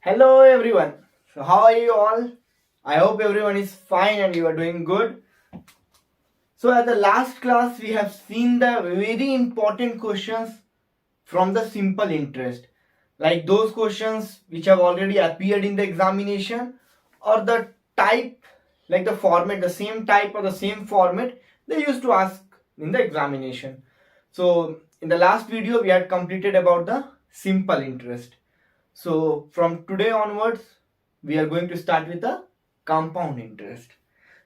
Hello everyone. So how are you all? I hope everyone is fine and you are doing good. So at the last class we have seen the very important questions from the simple interest. Like those questions which have already appeared in the examination or the type like the format the same type or the same format they used to ask in the examination. So in the last video we had completed about the simple interest. So from today onwards, we are going to start with the compound interest.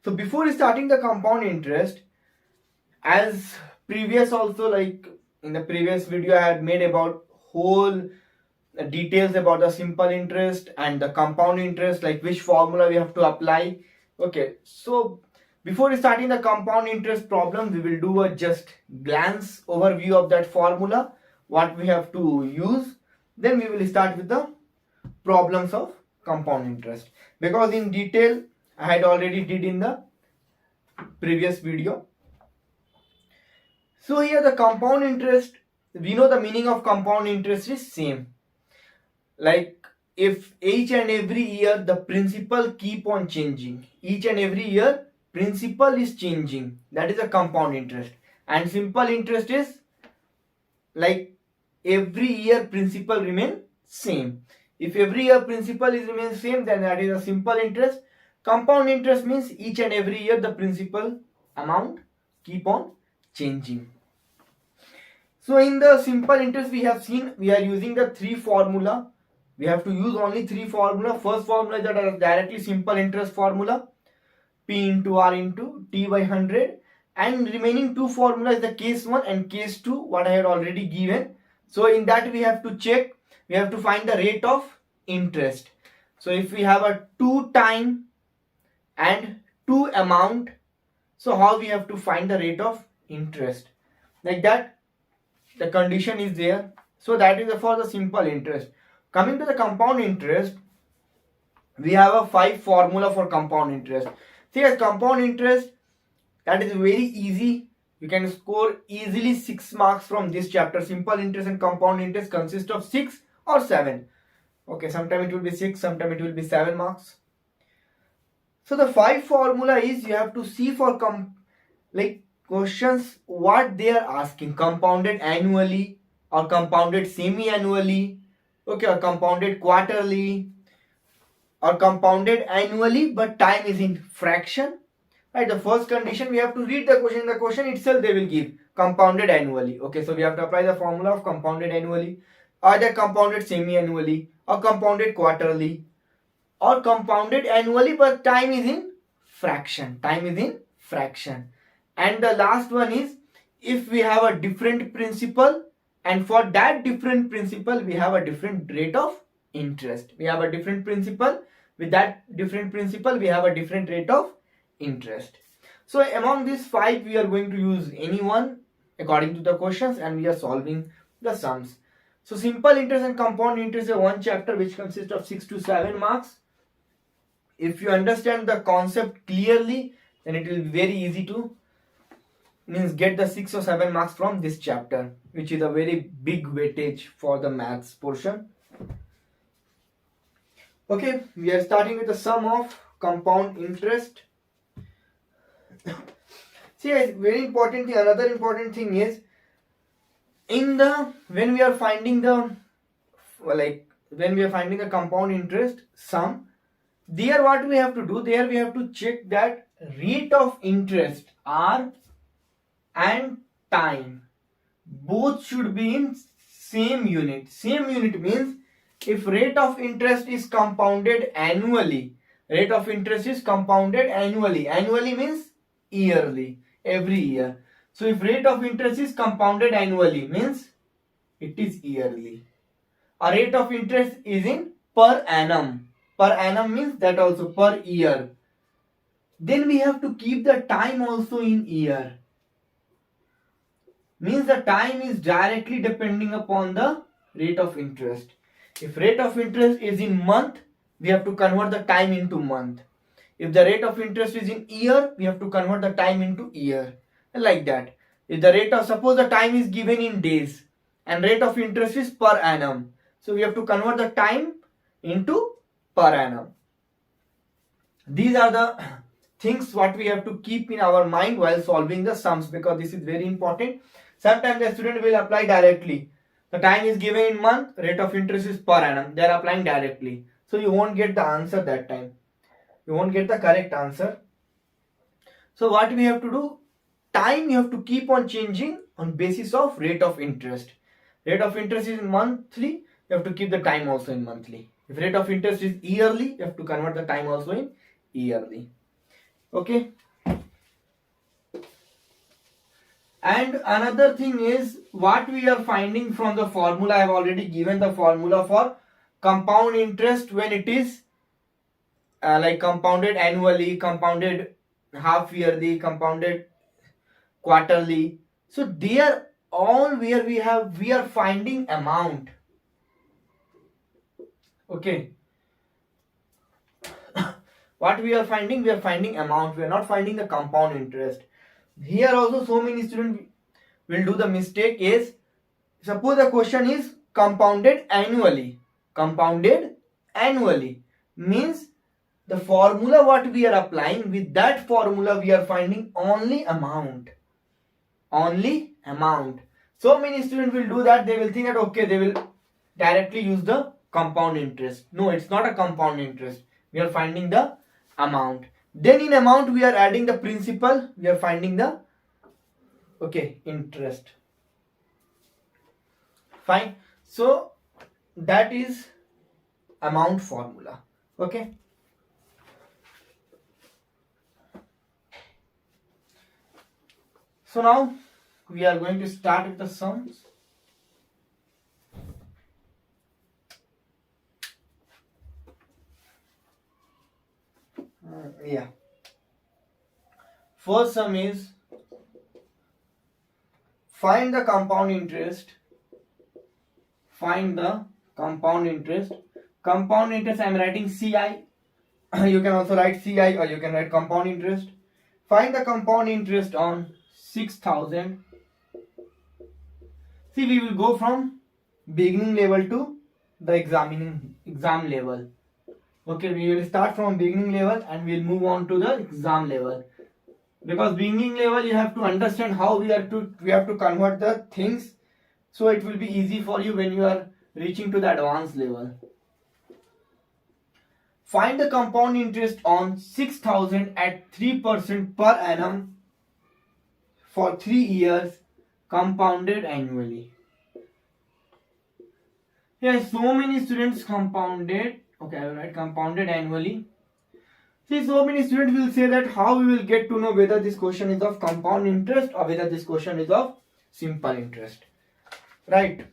So before starting the compound interest, as previous also like in the previous video I had made about whole details about the simple interest and the compound interest, like which formula we have to apply. Okay, so before starting the compound interest problem, we will do a just glance overview of that formula, what we have to use. Then we will start with the problems of compound interest, because in detail I had already did in the previous video. So here the compound interest, we know the meaning of compound interest is same. Like if each and every year the principal keep on changing, each and every year principal is changing, that is a compound interest. And simple interest is like every year principal remain same. If every year principal is remains same, then that is a simple interest. Compound interest means each and every year the principal amount keep on changing. So in the simple interest we have seen we are using the three formula. We have to use only three formula. First formula is the directly simple interest formula, P into R into T by 100, and remaining two formula is the case 1 and case 2 what I had already given. So in that we have to check, we have to find the rate of interest. So if we have a 2 time and 2 amount, so how we have to find the rate of interest, like that the condition is there. So that is for the simple interest. Coming to the compound interest, we have a 5 formula for compound interest. See, as compound interest, that is very easy. You can score easily 6 marks from this chapter. Simple interest and compound interest consist of 6 or 7. Okay, sometime it will be 6, sometime it will be 7 marks. So the 5 formula is you have to see for like questions what they are asking. Compounded annually or compounded semi-annually. Okay, or compounded quarterly or compounded annually but time is in fraction. Right, the first condition we have to read the question. In the question itself they will give compounded annually. Okay, so we have to apply the formula of compounded annually, either compounded semi-annually or compounded quarterly or compounded annually but time is in fraction. Time is in fraction. And the last one is if we have a different principal and for that different principal we have a different rate of interest. We have a different principal, with that different principal we have a different rate of interest. So among these 5 we are going to use any one according to the questions and we are solving the sums. So simple interest and compound interest is one chapter which consists of 6 to 7 marks. If you understand the concept clearly, then it will be very easy to get the 6 or 7 marks from this chapter, which is a very big weightage for the maths portion. Okay, we are starting with the sum of compound interest. See, very important thing, another important thing is when we are finding the compound interest sum, there what we have to do, there we have to check that rate of interest R and time both should be in same unit. Same unit means if rate of interest is compounded annually, rate of interest is compounded annually. Annually means yearly, every year. So if rate of interest is compounded annually means it is yearly. A rate of interest is in per annum. Per annum means that also per year. Then we have to keep the time also in year. Means the time is directly depending upon the rate of interest. If rate of interest is in month, we have to convert the time into month. If the rate of interest is in year, we have to convert the time into year. Like that. If the rate of, suppose the time is given in days and rate of interest is per annum. So we have to convert the time into per annum. These are the things what we have to keep in our mind while solving the sums, because this is very important. Sometimes the student will apply directly. The time is given in month, rate of interest is per annum. They are applying directly. So you won't get the answer that time. You won't get the correct answer. So what we have to do? Time you have to keep on changing on basis of rate of interest. Rate of interest is monthly, you have to keep the time also in monthly. If rate of interest is yearly, you have to convert the time also in yearly. Okay. And another thing is what we are finding from the formula. I have already given the formula for compound interest when it is like compounded annually, compounded half yearly, compounded quarterly. So they are all where we are finding amount. Okay. What we are finding amount. We are not finding the compound interest. Here also so many students will do the mistake is, suppose the question is compounded annually. Compounded annually means the formula what we are applying, with that formula we are finding only amount. Only amount. So many students will do that. They will think that okay, they will directly use the compound interest. No, it's not a compound interest. We are finding the amount. Then in amount we are adding the principal. We are finding the interest. Fine. So that is amount formula. Okay. So now we are going to start with the sums. First sum is find the compound interest. Find the compound interest. Compound interest I am writing CI. You can also write CI or you can write compound interest. Find the compound interest on 6,000. See, we will go from beginning level to the exam level. Okay, we will start from beginning level and we will move on to the exam level. Because beginning level you have to understand how we have to convert the things, so it will be easy for you when you are reaching to the advanced level. Find the compound interest on 6,000 at 3% per annum for 3 years, compounded annually. Yes, so many students compounded. Okay, I will write compounded annually. See, so many students will say that how we will get to know whether this question is of compound interest or whether this question is of simple interest. Right.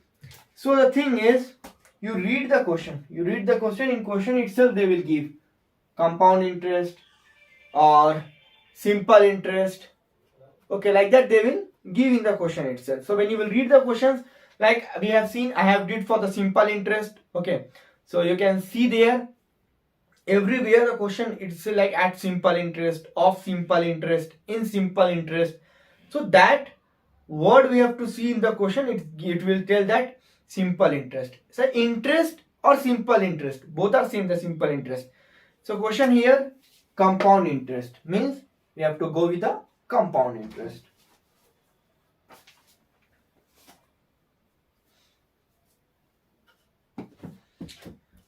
So the thing is, you read the question. In question itself they will give compound interest or simple interest. Okay, like that they will give in the question itself. So when you will read the questions, like we have seen, I have did for the simple interest. Okay, so you can see there everywhere the question it's like at simple interest, of simple interest, in simple interest. So that word we have to see in the question, it will tell that simple interest. So interest or simple interest, both are same, the simple interest. So question here, compound interest means we have to go with the compound interest.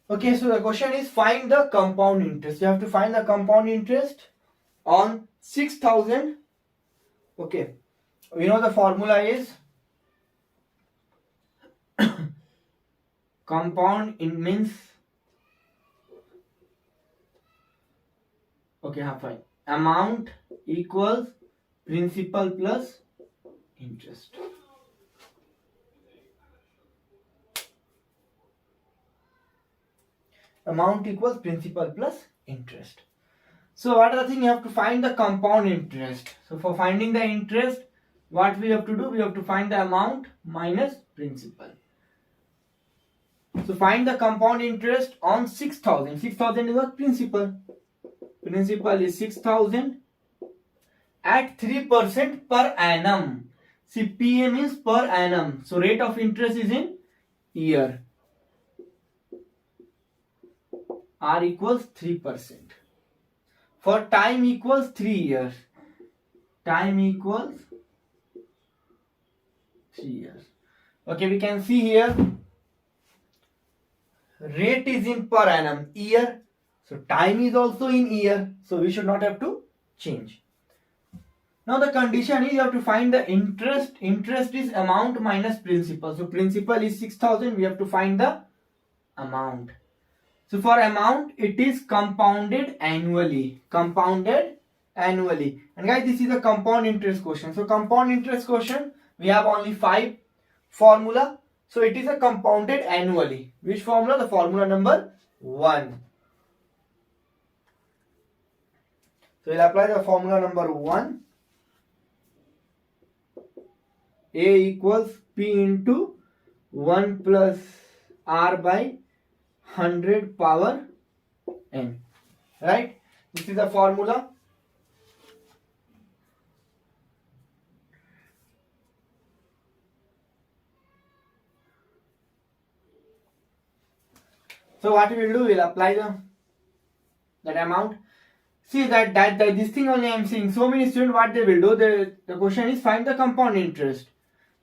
Okay, so the question is find the compound interest. You have to find the compound interest on 6,000. Okay, we know the formula is compound in means, okay, fine, amount equals principal plus interest. Amount equals principal plus interest. So what are the thing? You have to find the compound interest. So for finding the interest, what we have to do? We have to find the amount minus principal. So find the compound interest on 6,000. 6,000 is what? Principal. Principal is 6,000 at 3% per annum. See, PA means per annum. So rate of interest is in year. R equals 3%. For time equals 3 years. Time equals 3 years. Okay, we can see here rate is in per annum, year. So time is also in year. So we should not have to change. Now the condition is you have to find the interest. Interest is amount minus principal. So principal is 6,000. We have to find the amount. So for amount, it is compounded annually. Compounded annually. And guys, this is a compound interest question. So compound interest question, we have only 5 formula. So it is a compounded annually. Which formula? The formula number 1. So we'll apply the formula number 1. A equals P into 1 plus R by 100 power n. Right? This is the formula. So what we will do, we'll apply that amount. See that this thing only I am seeing. So many students, what they will do, the question is find the compound interest.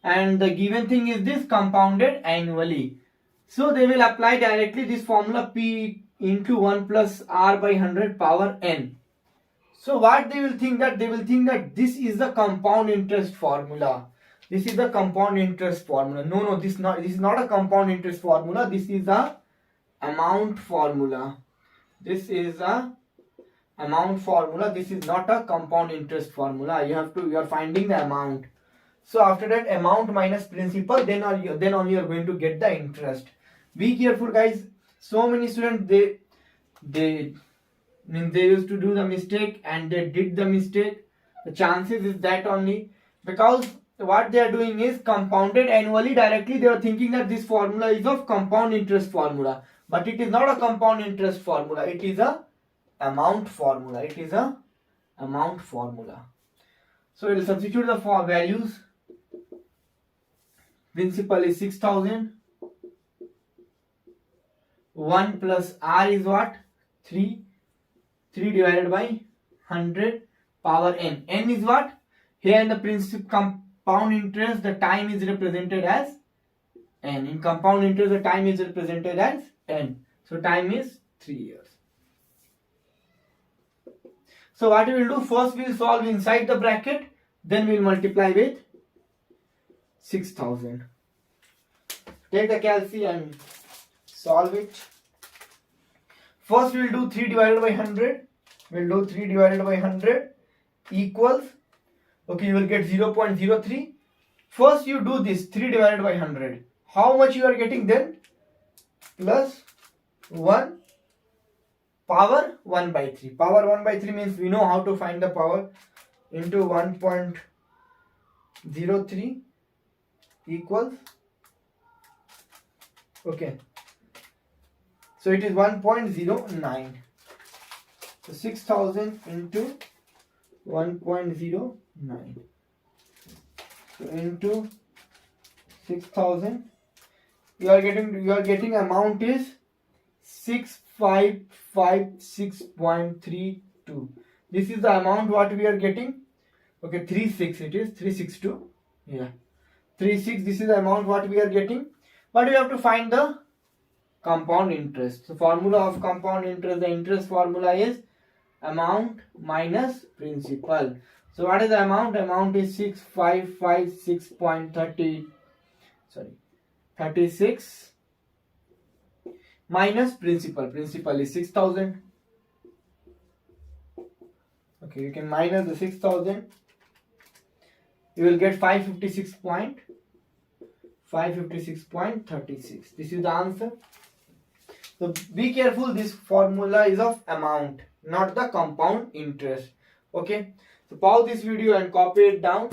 And the given thing is this compounded annually. So they will apply directly this formula P into 1 plus R by 100 power n. So what they will think that this is the compound interest formula. This is the compound interest formula. No, this is not a compound interest formula. This is a amount formula. This is a amount formula. This is not a compound interest formula. You are finding the amount. So after that, amount minus principal, then only you are going to get the interest. Be careful, guys. So many students they used to do the mistake and they did the mistake. The chances is that only because what they are doing is compounded annually. Directly they are thinking that this formula is of compound interest formula, but it is not a compound interest formula. It is a amount formula. It is a amount formula. So we will substitute the values. Principal is 6,000. 1 plus R is what? 3. 3 divided by 100 power n. N is what? Here in the principal compound interest, the time is represented as n. In compound interest, the time is represented as n. So time is 3 years. So what we will do? First we will solve inside the bracket. Then we will multiply with 6,000. Take the calculus and solve it. First we will do 3 divided by 100. We will do 3 divided by 100 equals, okay, you will get 0.03. First you do this 3 divided by 100. How much you are getting then? Plus 1 power 1 by 3. Power 1 by 3 means we know how to find the power. Into 1.03 equals, okay, so it is 1.09. So 6,000 into 1.09. So into 6,000, you are getting amount is 6556.32. This is the amount what we are getting. Okay, 36 it is 362. Yeah, 36. This is the amount what we are getting. But we have to find the compound interest. So formula of compound interest, the interest formula is amount minus principal. So what is the amount? Amount is 36 minus principal. Principal is 6,000. Okay, you can minus the 6,000. You will get 556.36. This is the answer. So be careful, this formula is of amount, not the compound interest. Okay, so pause this video and copy it down.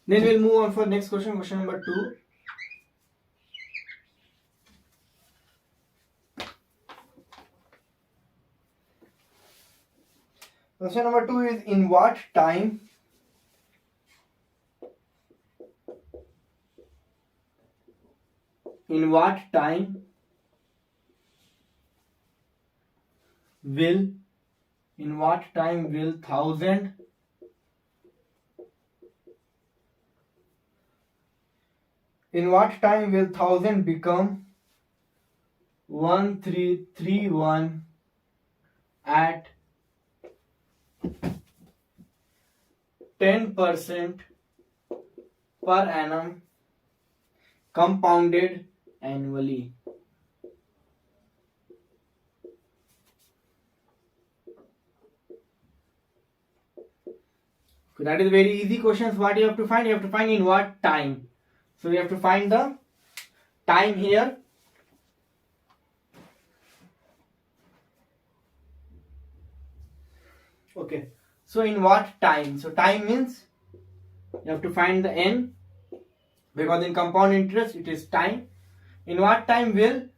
Then we'll move on for next question, question number 2. Question number 2 is, in what time will 1000 become 1331 at 10% per annum compounded annually? So that is very easy questions. What you have to find? You have to find in what time. So you have to find the time here. Okay. So in what time? So time means you have to find the n, because in compound interest it is time. In what time will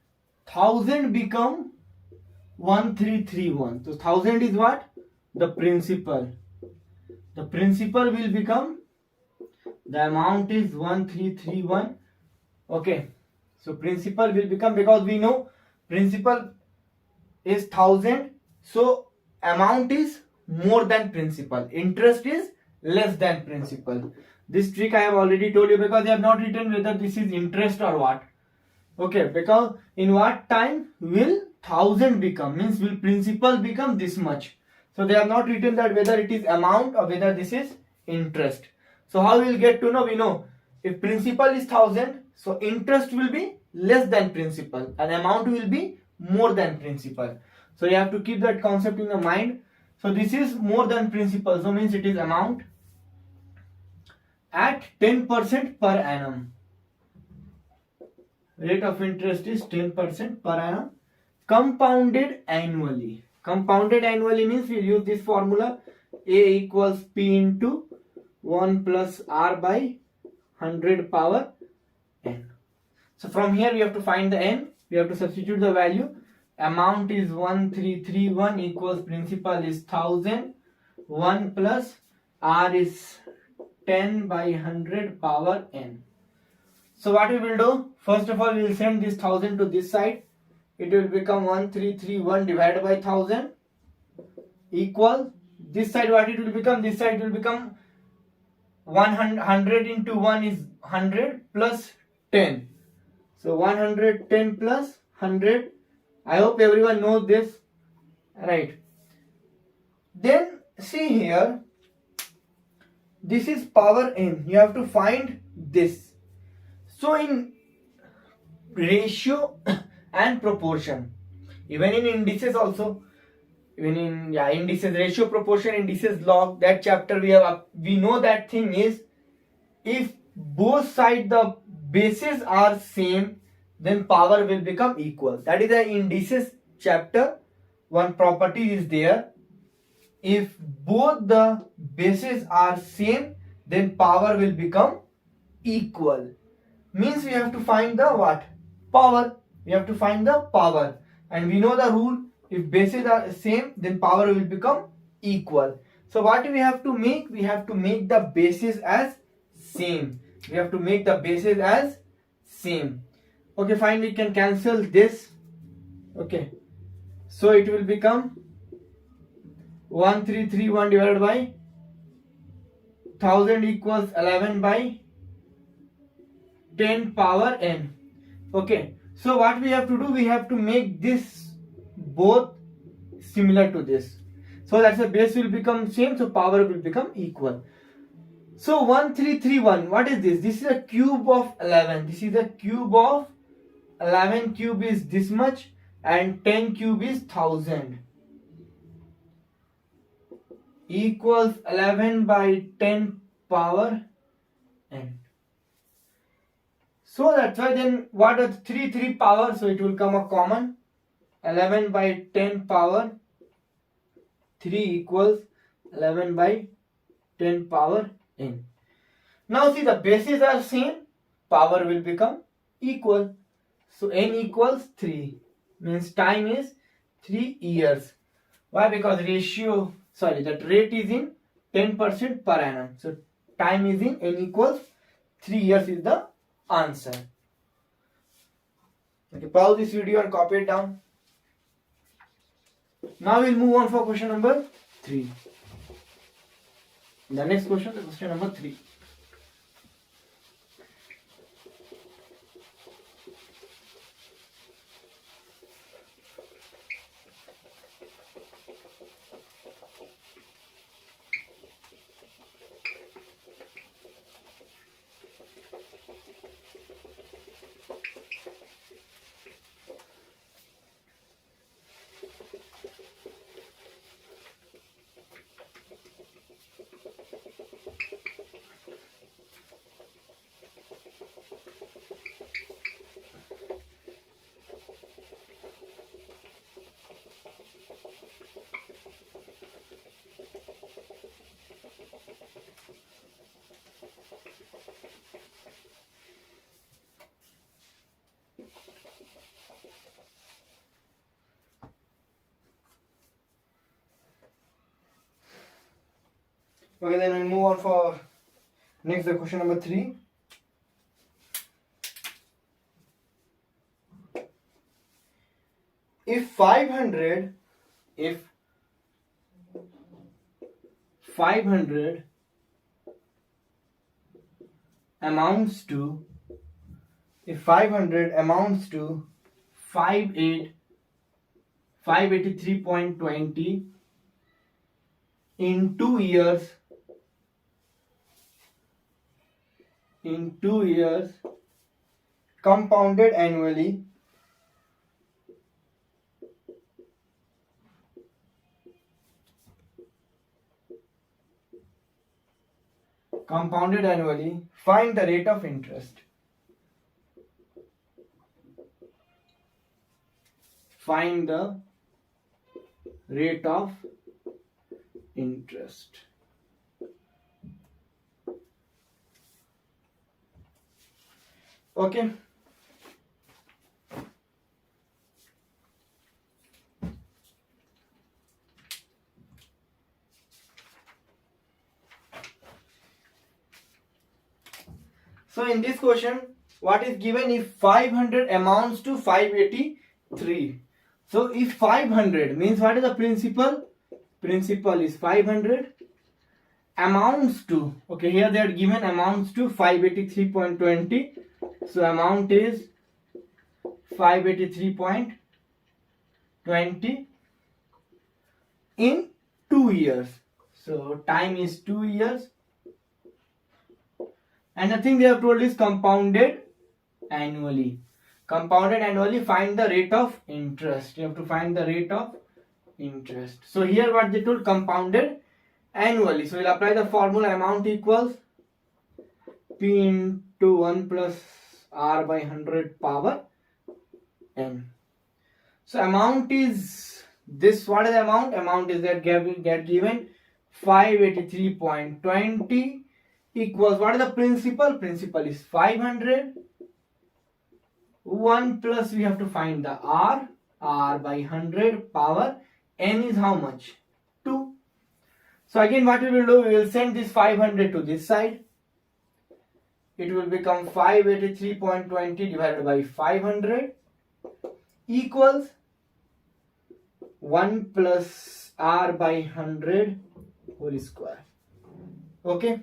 1000 become 1331? So 1000 is what? The principal. The principal will become, the amount is 1331. Okay. So principal will become, because we know principal is 1000. So amount is more than principal. Interest is less than principal. This trick I have already told you, because they have not written whether this is interest or what. Okay, because in what time will 1000 become, means will principal become this much. So they have not written that whether it is amount or whether this is interest. So how we will get to know? We know if principal is 1000, so interest will be less than principal and amount will be more than principal. So you have to keep that concept in your mind. So this is more than principal, so means it is amount at 10% per annum. Rate of interest is 10% per annum, compounded annually. Compounded annually means we use this formula, A equals P into 1 plus R by 100 power n. So from here we have to find the n, we have to substitute the value. Amount is 1331 equals principal is 1000, 1 plus R is 10 by 100 power n. So what we will do, first of all we will send this 1000 to this side. It will become 1331 divided by 1000 equal, this side what it will become, this side will become 100 into 1 is 100 plus 10. So 110 plus 100. I hope everyone knows this, right? Then see here, this is power n. You have to find this. So in ratio and proportion, even in indices also, even in indices, ratio, proportion, indices, log, that chapter we know that thing is, if both sides the bases are same, then power will become equal. That is the indices chapter. One property is there. If both the bases are same, then power will become equal. Means we have to find the what? Power. We have to find the power. And we know the rule, if bases are same, then power will become equal. So what we have to make? We have to make the bases as same. We have to make the bases as same. Okay, fine, we can cancel this. Okay, so it will become 1331 divided by 1000 equals 11 by 10 power n. Okay, so what we have to do, we have to make this both similar to this, so that the base will become same, so power will become equal. So 1331, what is this? This is a cube of 11. This is a cube of 11. Cube is this much and 10 cube is 1000 equals 11 by 10 power n. So that's why then what is 3 power, so it will come a common, 11 by 10 power 3 equals 11 by 10 power n. Now see, the bases are same, power will become equal. So n equals 3, means time is 3 years. Why? Because that rate is in 10% per annum. So time is in n equals 3 years is the answer. Okay, pause this video and copy it down. Now we'll move on for question number 3. The next question, question number 3. Okay, then we'll move on for next the question number 3. If 500 amounts to 583.20 in 2 years, compounded annually, find the rate of interest. Find the rate of interest. Okay. So in this question, what is given? If 500 amounts to 583. So if 500 means, what is the principal? Principal is 500, amounts to, okay, here they are given amounts to 583.20. So amount is 583.20 in 2 years. So time is 2 years. And the thing they have told is compounded annually. Compounded annually, find the rate of interest. You have to find the rate of interest. So here what they told, compounded annually. So we'll apply the formula, amount equals P into 1 plus R by 100 power N. So amount is this. What is the amount? Amount is that get given 583.20 equals, what is the principal? Principal is 500. 1 plus, we have to find the R by 100 power N is how much? 2. So again what we will do, we will send this 500 to this side. It will become 583.20 divided by 500 equals 1 plus R by 100 whole square. Okay.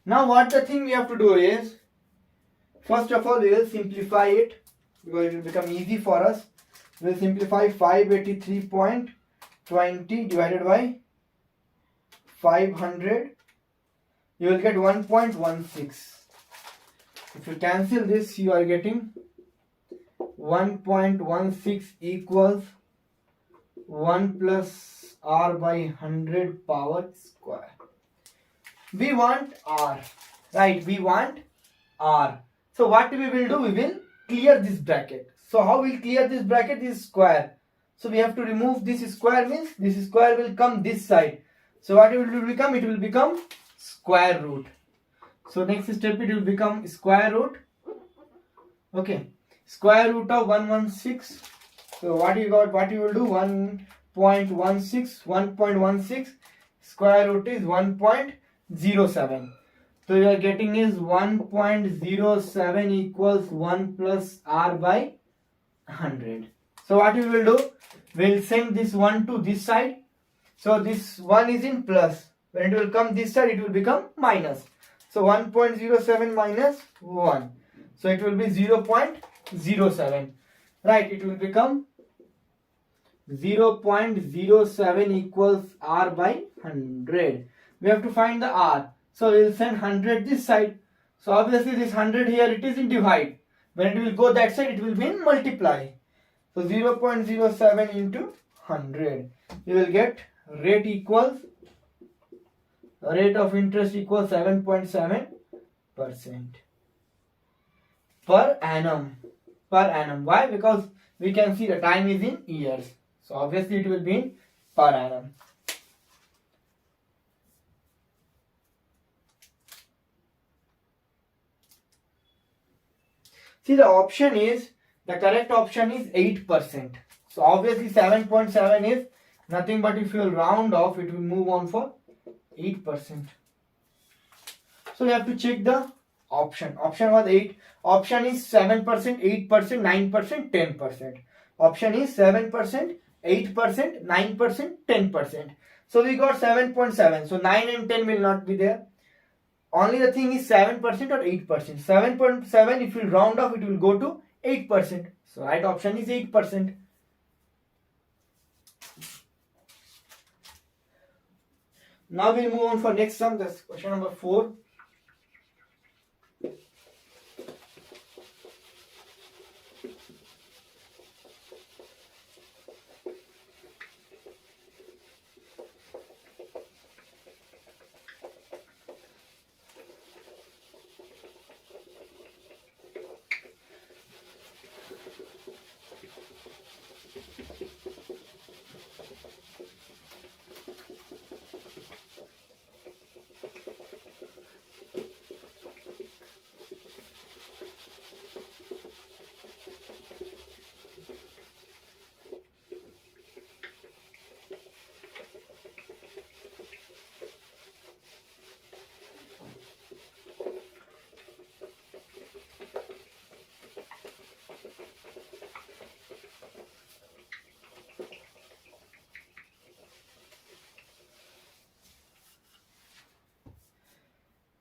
Now what the thing we have to do is, first of all we will simplify it because it will become easy for us. We will simplify 583.20 divided by 500. You will get 1.16. If you cancel this, you are getting 1.16 equals 1 plus R by 100 power square. We want R, right? We want R. So what we will do, we will clear this bracket. So how we will clear this bracket? Is square. So we have to remove this square, means this square will come this side. So what it will become? It will become square root. So next step it will become square root. Okay, square root of 116. So what you got? What you will do? 1.16 square root is 1.07. So you are getting is 1.07 equals 1 plus r by 100. So what we will do? We'll send this 1 to this side. So this 1 is in plus. When it will come this side, it will become minus. So 1.07 minus 1. So it will be 0.07. Right, it will become 0.07 equals r by 100. We have to find the r. So we will send 100 this side. So obviously this 100 here, it is in divide. When it will go that side, it will be in multiply. So 0.07 into 100. You will get rate of interest equals 7.7% per annum. Why? Because we can see the time is in years. So obviously it will be in per annum. See, the correct option is 8%. So obviously 7.7 is nothing but if you will round off, it will move on for 8%. So you have to check the option. Option was 8. Option is 7%, 8%, 9%, 10%. Option is 7%, 8%, 9%, 10%. So we got 7.7. So 9 and 10 will not be there. Only the thing is 7% or 8%. 7.7, if you round off, it will go to 8%. So right option is 8%. Now we'll move on for next sum. That's question number 4.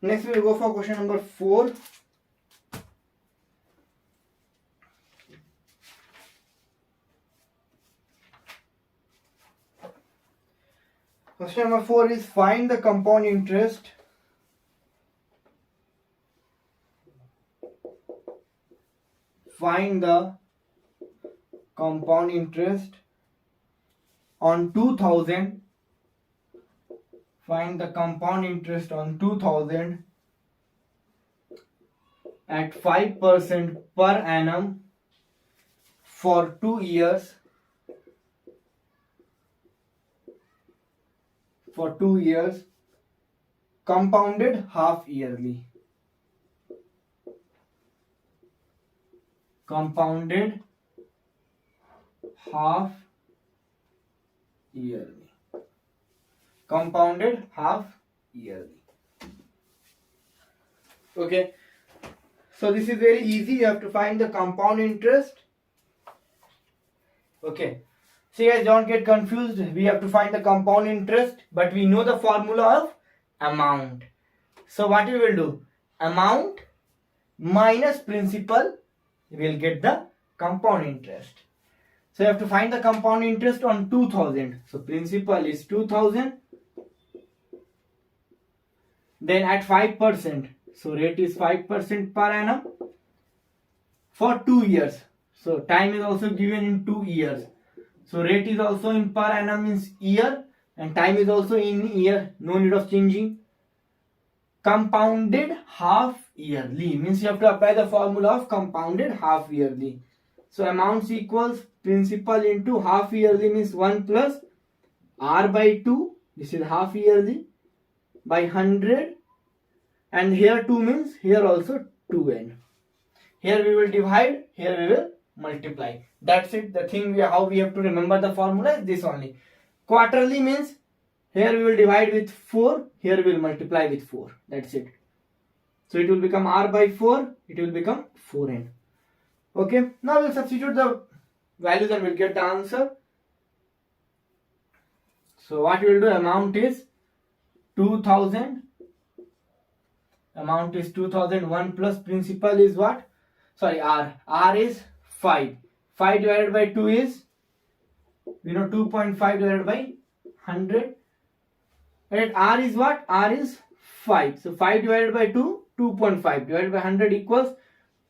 Next we will go for question number 4. Question number 4 is find the compound interest on 2000. Find the compound interest on 2000 at 5% per annum for 2 years. For 2 years, compounded half yearly. Compounded half yearly. Compounded half yearly. Okay, so this is very easy. You have to find the compound interest. Okay, see guys, don't get confused. We have to find the compound interest, but we know the formula of amount. So what we will do? Amount minus principal, we will get the compound interest. So you have to find the compound interest on 2000. So principal is 2000. Then at 5%, so rate is 5% per annum for 2 years. So time is also given in 2 years. So rate is also in per annum means year, and time is also in year. No need of changing. Compounded half yearly means you have to apply the formula of compounded half yearly. So amounts equals principal into half yearly means 1 plus r by 2. This is half yearly by 100 and here 2 means here also 2n. Here we will divide, here we will multiply. That's it. The thing how we have to remember the formula is this only. Quarterly means here we will divide with 4, here we will multiply with 4. That's it. So it will become r by 4, it will become 4n. Okay, now we'll substitute the values and we'll get the answer. So what we will do, amount is 2000. Amount is 2001 plus principal is what? Sorry, r. R is 5. 5 divided by 2 is, 2.5 divided by 100. And r is what? R is 5. So 5 divided by 2, 2.5 divided by 100 equals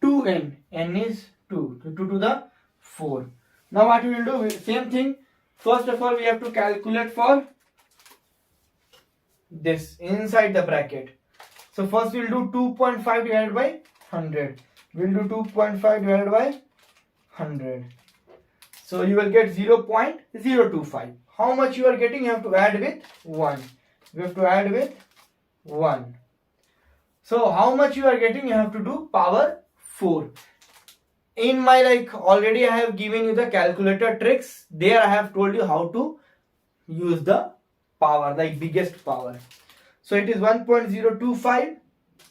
2n. N is 2. So 2 to the 4. Now what we will do? Same thing. First of all, we have to calculate for this inside the bracket. So first we will do 2.5 divided by 100. We will do 2.5 divided by 100. So you will get 0.025. How much you are getting? You have to add with 1. You have to add with 1. So how much you are getting? You have to do power 4. In my already I have given you the calculator tricks. There I have told you how to use the power, biggest power. So it is 1.025.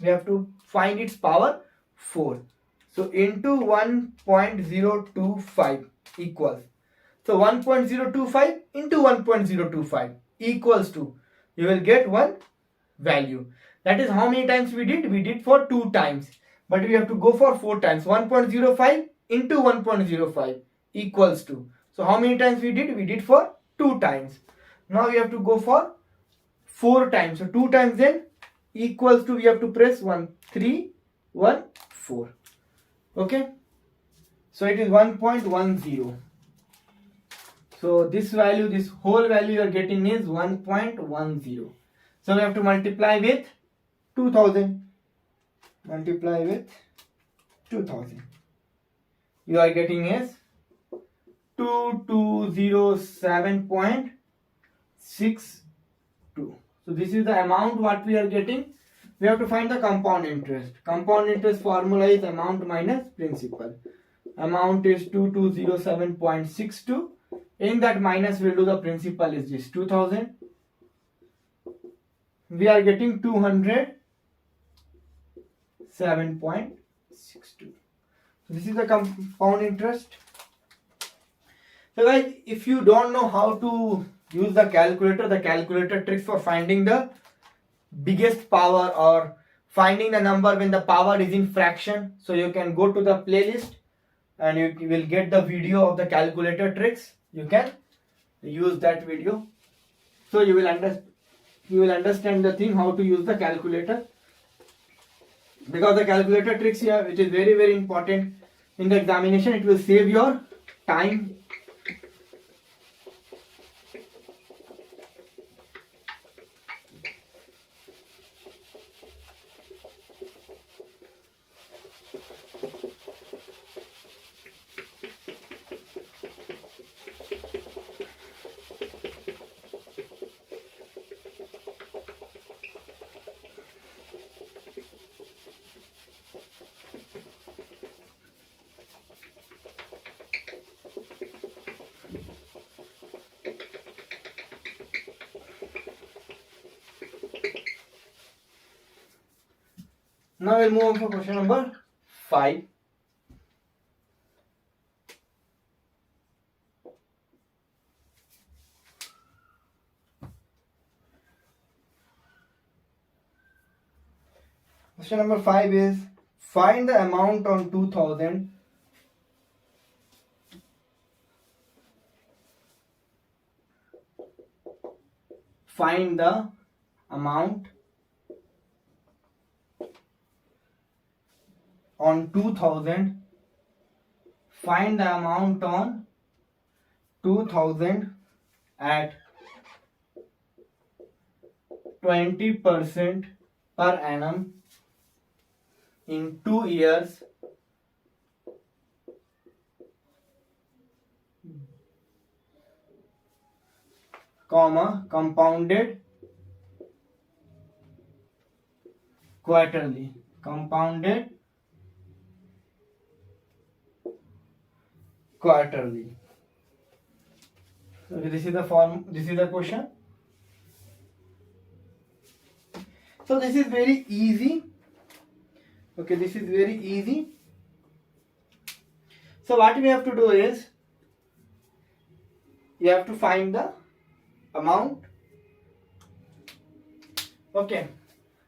We have to find its power 4. So into 1.025 equals. So 1.025 into 1.025 equals to, you will get one value. That is how many times we did? We did for 2 times. But we have to go for 4 times. 1.05 into 1.05 equals to. So how many times we did? We did for 2 times. Now we have to go for 4 times. So 2 times then equals to, we have to press 1314. Okay. So it is 1.10. So this value, this whole value you are getting is 1.10. So we have to multiply with 2000. Multiply with 2000. You are getting is 2207.62. So this is the amount what we are getting. We have to find the compound interest. Compound interest formula is amount minus principal. Amount is 2207.62. In that minus we'll do the principal is this 2000. We are getting 207.62. So this is the compound interest. So guys, if you don't know how to use the calculator tricks for finding the biggest power or finding the number when the power is in fraction, so you can go to the playlist and you will get the video of the calculator tricks. You can use that video, so you will understand the thing how to use the calculator, because the calculator tricks here, it is very, very important in the examination. It will save your time. Now we'll move on for question number 5. Question number 5 is, find the amount on 2000 find the amount on 2000 find the amount on 2000 at 20% per annum in 2 years compounded quarterly. Compounded quarterly. Okay, this is the form. This is the question. So this is very easy. Okay, this is very easy. So what we have to do is, you have to find the amount. Okay,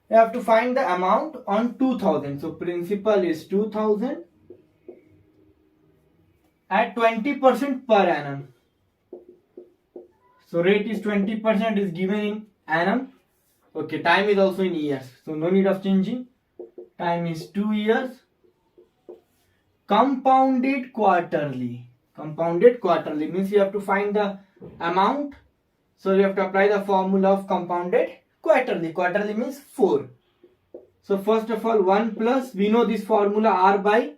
you have to find the amount on 2000. So principal is 2000 at 20% per annum. So rate is 20% is given in annum. Okay, time is also in years. So no need of changing. Time is 2 years. Compounded quarterly. Compounded quarterly means you have to find the amount. So you have to apply the formula of compounded quarterly. Quarterly means 4. So first of all, 1 plus, we know this formula, r by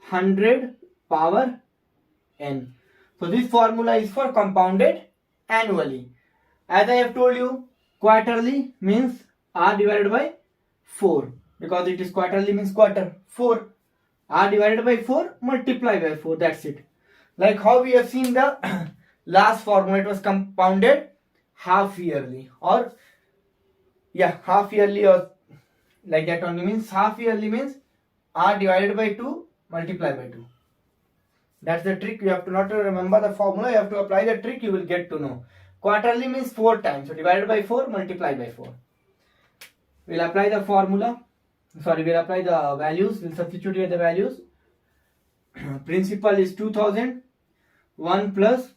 100 power n. So this formula is for compounded annually. As I have told you, quarterly means r divided by 4, because it is quarterly means quarter. 4, r divided by 4 multiply by 4, that's it. Like how we have seen the last formula, it was compounded half yearly, or half yearly, or like that only, means half yearly means r divided by 2 multiply by 2. That's the trick. You have to not remember the formula, you have to apply the trick, you will get to know. Quarterly means 4 times, so divided by 4 multiply by 4. We'll apply the formula, we'll apply the values, we'll substitute here the values. Principal is 2000, 1 plus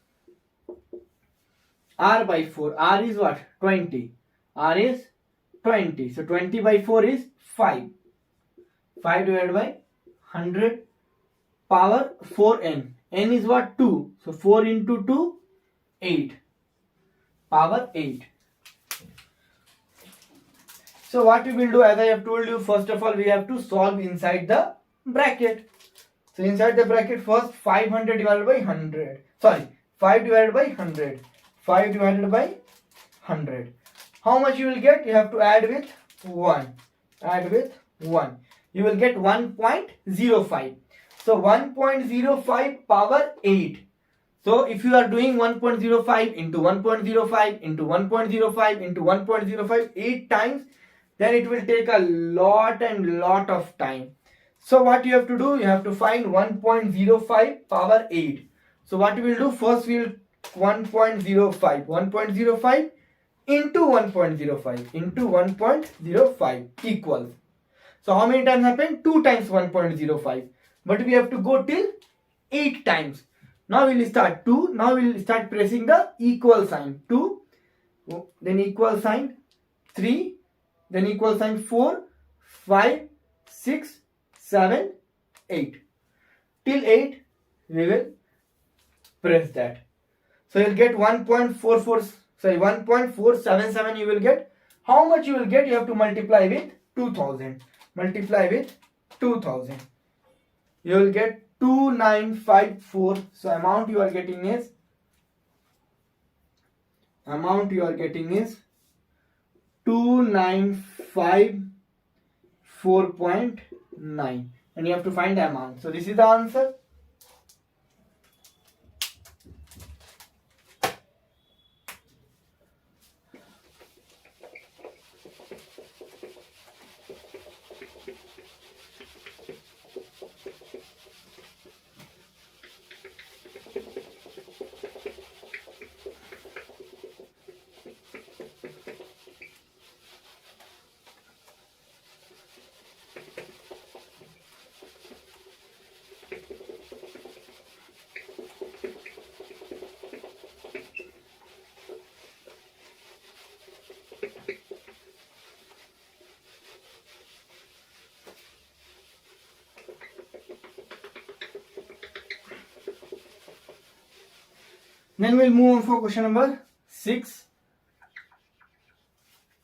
r by 4, r is what? 20, r is 20, so 20 by 4 is 5, 5 divided by 100 power 4n, n is what? 2, so 4 into 2, 8, power 8. So what we will do, as I have told you, first of all we have to solve inside the bracket. So inside the bracket, first 500 divided by 100, 5 divided by 100, 5 divided by 100. How much you will get? You have to add with 1, add with 1. You will get 1.05. So 1.05 power 8. So if you are doing 1.05 into 1.05 into 1.05 into 1.05 8 times, then it will take a lot of time. So what you have to do, you have to find 1.05 power 8. So what we will do, first we will 1.05 into 1.05 into 1.05 equals. So how many times happen? 2 times 1.05. But we have to go till 8 times. Now we will start 2. Now we will start pressing the equal sign. 2, then equal sign 3, then equal sign 4, 5, 6, 7, 8. Till 8 we will press that. So you will get 1.477 you will get. How much you will get? You have to multiply with 2000. Multiply with 2000. You will get 2954. So amount you are getting is 2954.9, and you have to find the amount. So this is the answer. Then we'll move on for question number 6.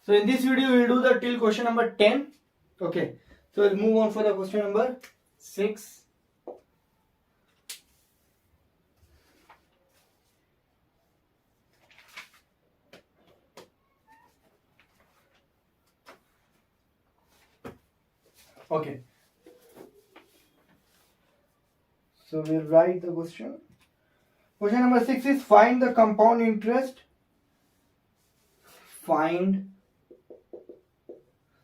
So in this video we'll do the till question number 10. Okay. So we'll move on for the question number 6. Okay. So we'll write the question. Question number 6 is find the compound interest. Find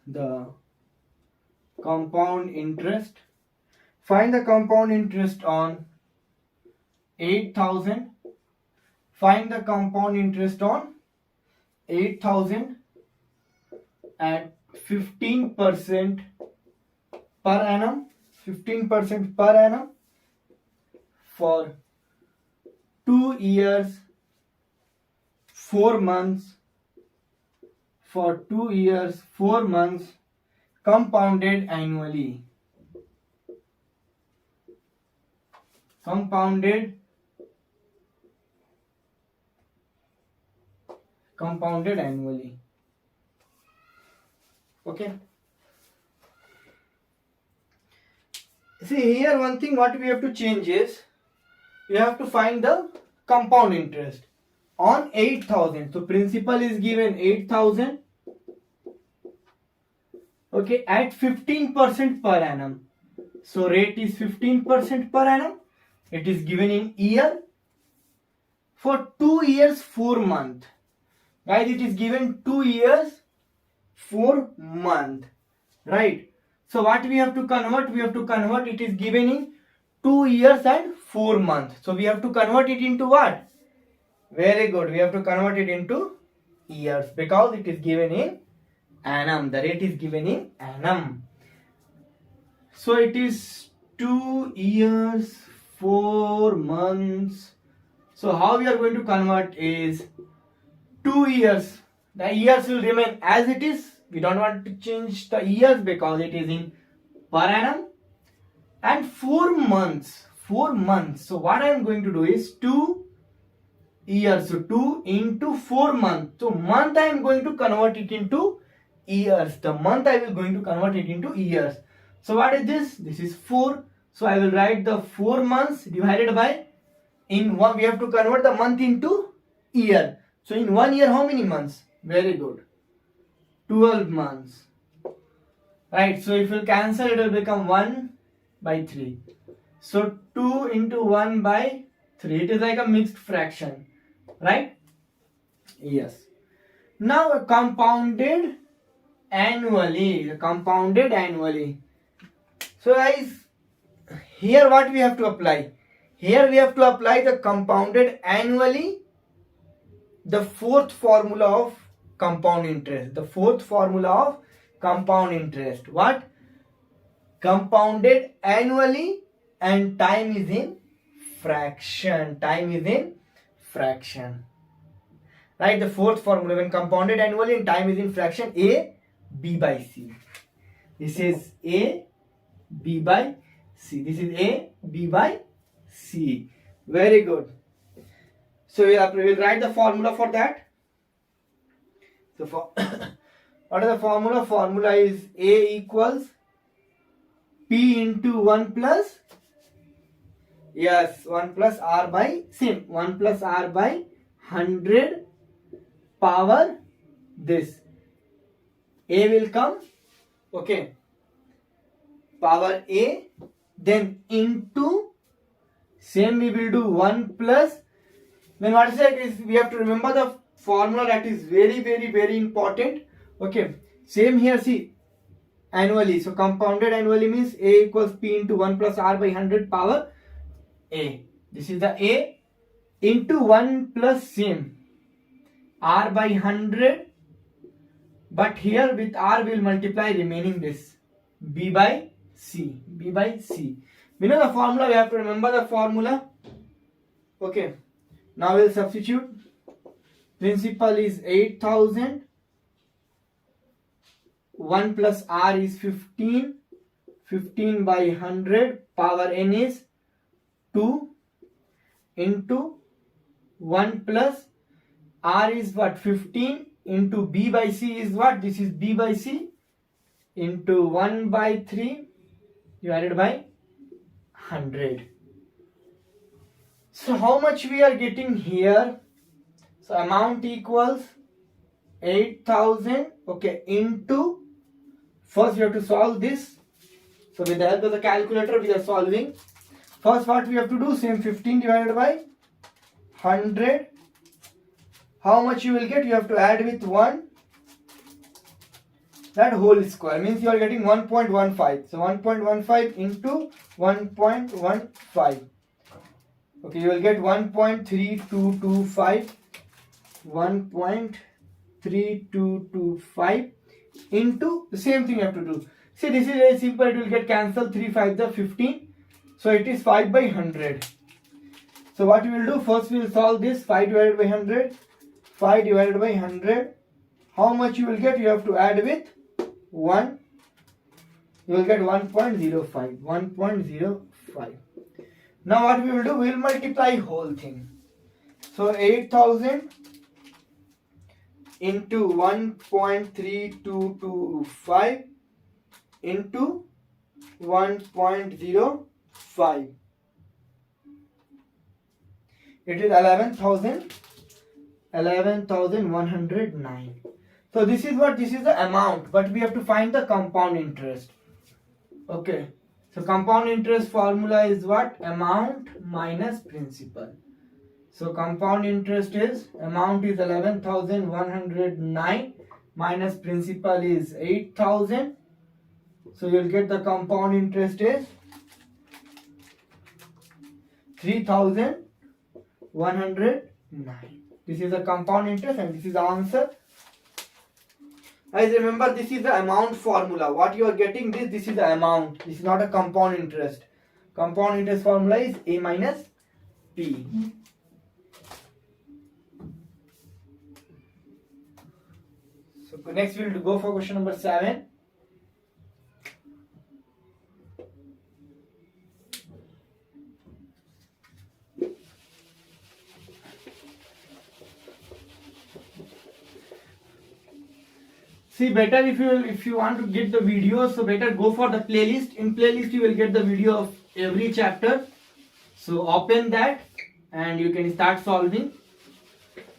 the compound interest. Find the compound interest on 8,000. Find the compound interest on 8,000 at 15% per annum. 15% per annum for 2 years, 4 months. For 2 years, 4 months, compounded annually. Compounded annually. Okay. See here, one thing what we have to change is you have to find the compound interest on 8,000. So principal is given 8,000. Okay, at 15% per annum. So rate is 15% per annum. It is given in year for 2 years 4 months. Guys, it is given 2 years 4 months. Right. So what we have to convert? We have to convert. It is given in 2 years and 4 months. So we have to convert it into what? Very good. We have to convert it into years because it is given in annum. The rate is given in annum. So it is 2 years 4 months. So how we are going to convert is 2 years. The years will remain as it is. We don't want to change the years because it is in per annum. And 4 months. 4 months. So what I am going to do is 2 years. So 2 into 4 months. So month I am going to convert it into years. The month I will going to convert it into years. So what is this? This is 4. So I will write the 4 months divided by, in one we have to convert the month into year. So in 1 year how many months? Very good. 12 months. Right. So if you cancel, it will become 1 by 3. So 2 into 1 by 3. It is like a mixed fraction. Right? Yes. Now compounded annually. Compounded annually. So guys, here what we have to apply? Here we have to apply the compounded annually, the fourth formula of compound interest. The fourth formula of compound interest. What? Compounded annually and time is in fraction. Time is in fraction. Right? The fourth formula, when compounded annually and time is in fraction, A, B by C. This is A, B by C. This is A, B by C. Very good. So we will write the formula for that. So for what is the formula? Formula is A equals P into 1 plus, yes, 1 plus R by, same, 1 plus R by 100 power this. A will come, okay, power A, then into, same we will do 1 plus, then what is that is, we have to remember the formula that is very important. Okay, same here, see, annually. So compounded annually means A equals P into 1 plus R by 100 power A. This is the A into 1 plus same R by 100, but here with R we will multiply remaining this B by C. B by C. We know the formula, we have to remember the formula. Okay, now we will substitute. Principal is 8,000. 1 plus R is 15. 15 by 100. Power N is 2 into 1 plus R is what? 15 into B by C is what? This is B by C into 1 by 3 divided by 100. So how much we are getting here? So amount equals 8,000, okay, into, first we have to solve this. So with the help of the calculator we are solving. First what we have to do, same 15 divided by 100. How much you will get? You have to add with 1. That whole square means you are getting 1.15. So 1.15 into 1.15. Okay, you will get 1.3225. 1.3225 into the same thing you have to do. See, this is very simple. It will get cancelled. 3 5 the 15. So it is 5 by 100. So what we will do, first we will solve this. 5 divided by 100. 5 divided by 100. How much you will get? You have to add with 1. You will get 1.05. 1.05. Now what we will do, we will multiply whole thing. So 8000 into 1.3225 into 1.05. It is 11,109. So this is what, this is the amount, but we have to find the compound interest. Okay, so compound interest formula is what? Amount minus principal. So compound interest is, amount is 11,109 minus principal is 8,000. So you will get the compound interest is 3,109. This is the compound interest and this is the answer. Guys, remember this is the amount formula. What you are getting, this is the amount. This is not a compound interest. Compound interest formula is A minus P. So next we will go for question number 7. See, better if you want to get the video, so better go for the playlist. In playlist you will get the video of every chapter. So open that and you can start solving.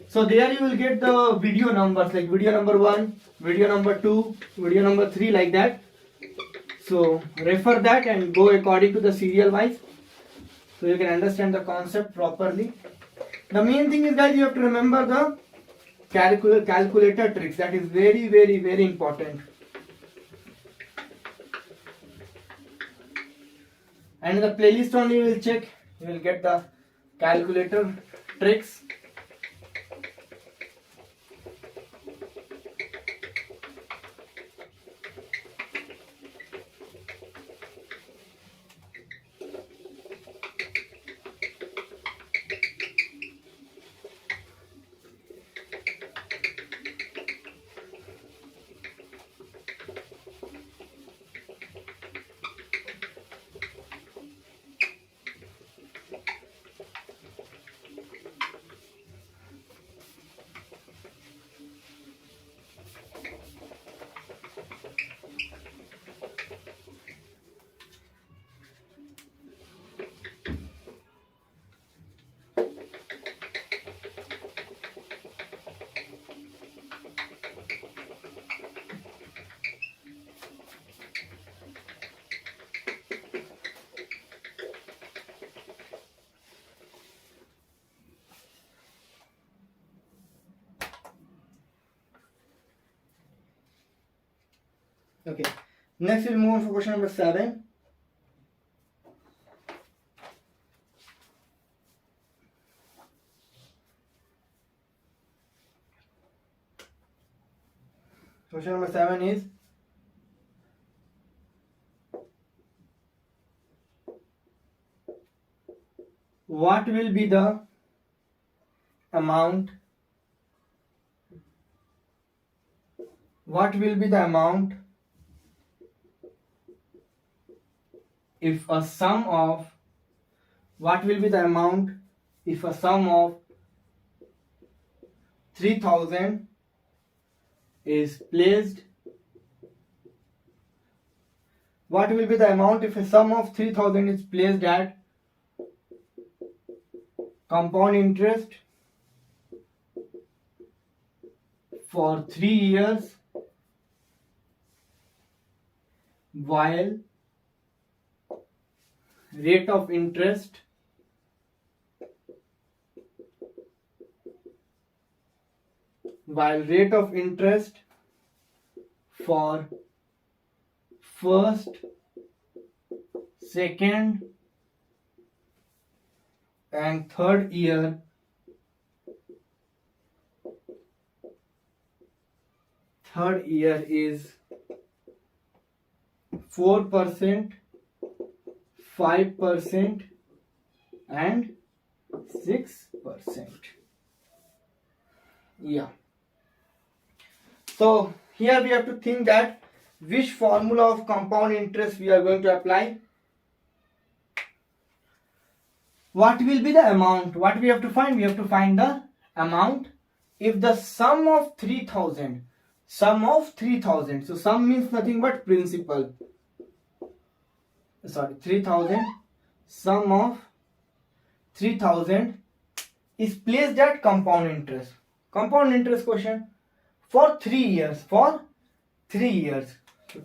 So there you will get the video numbers, like video number 1, video number 2, video number 3, like that. So refer that and go according to the serial wise, so you can understand the concept properly. The main thing is, guys, you have to remember the calculator tricks. That is very, very, very important. And in the playlist only you will check, you will get the calculator tricks. Okay, next we'll move on for question number 7. Question number 7 is, what will be the amount, if a sum of, if a sum of 3000 is placed, what will be the amount if a sum of 3000 is placed at compound interest for 3 years while rate of interest for first, second and third year is 4%, 5% and 6%. Yeah. So here we have to think that which formula of compound interest we are going to apply. What will be the amount? What we have to find? We have to find the amount if the sum of 3000, so sum means nothing but principal, 3000, sum of 3000 is placed at compound interest question for 3 years, so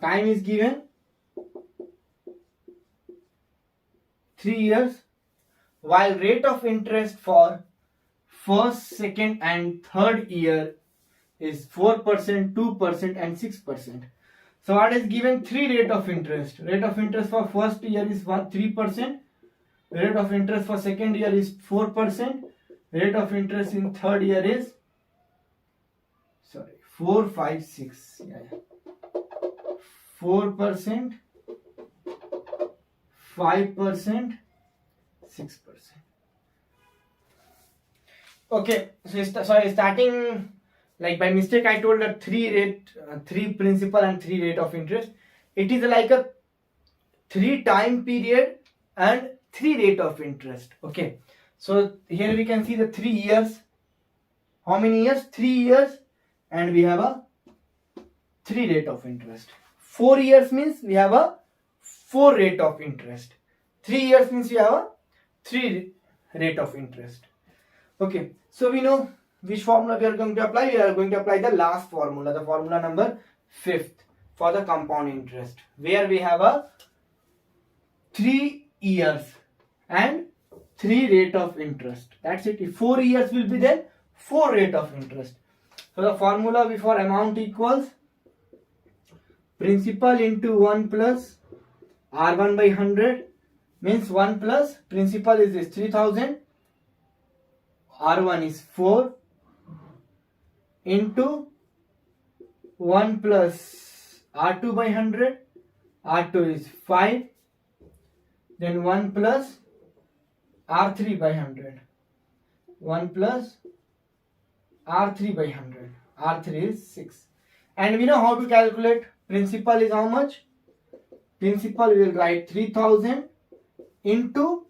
time is given 3 years, while rate of interest for first, second and third year is 4%, 2% and 6%. So what is given? 3 rate of interest for first year is 3%, rate of interest for second year is 4%, rate of interest in third year is 4, 5, 6. 4%, 5%, 6%. Okay, so starting like by mistake I told that 3 principal and 3 rate of interest. It is like a 3 time period and 3 rate of interest. Okay, so here we can see the 3 years. How many years? 3 years, and we have a 3 rate of interest. 4 years means we have a 4 rate of interest. 3 years means we have a 3 rate of interest. Okay, so we know which formula we are going to apply. We are going to apply the last formula, the formula number 5th for the compound interest, where we have a 3 years and 3 rate of interest. That's it. If 4 years will be then 4 rate of interest. So the formula before amount equals principal into 1 plus R1 by 100, means 1 plus principal is this 3000, R1 is 4 into 1 plus R2 by 100, R2 is 5, then 1 plus R3 by 100, 1 plus R3 by 100, R3 is 6. And we know how to calculate. Principal is how much? Principal we will write 3000 into,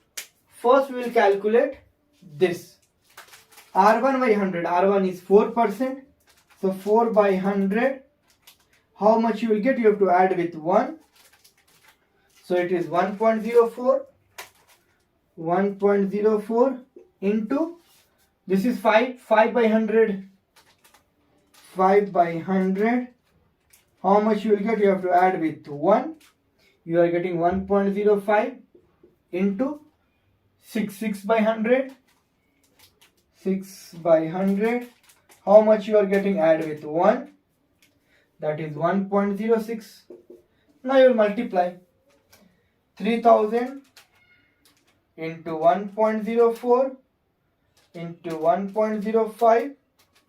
first we will calculate this R1 by 100. R1 is 4%, so 4 by 100. How much you will get? You have to add with 1, so it is 1.04. 1.04 into, this is 5 by 100. 5 by 100. How much you will get? You have to add with 1. You are getting 1.05 into 6 by 100. 6 by 100. How much you are getting? Add with 1. That is 1.06. Now you will multiply 3000 into 1.04 into 1.05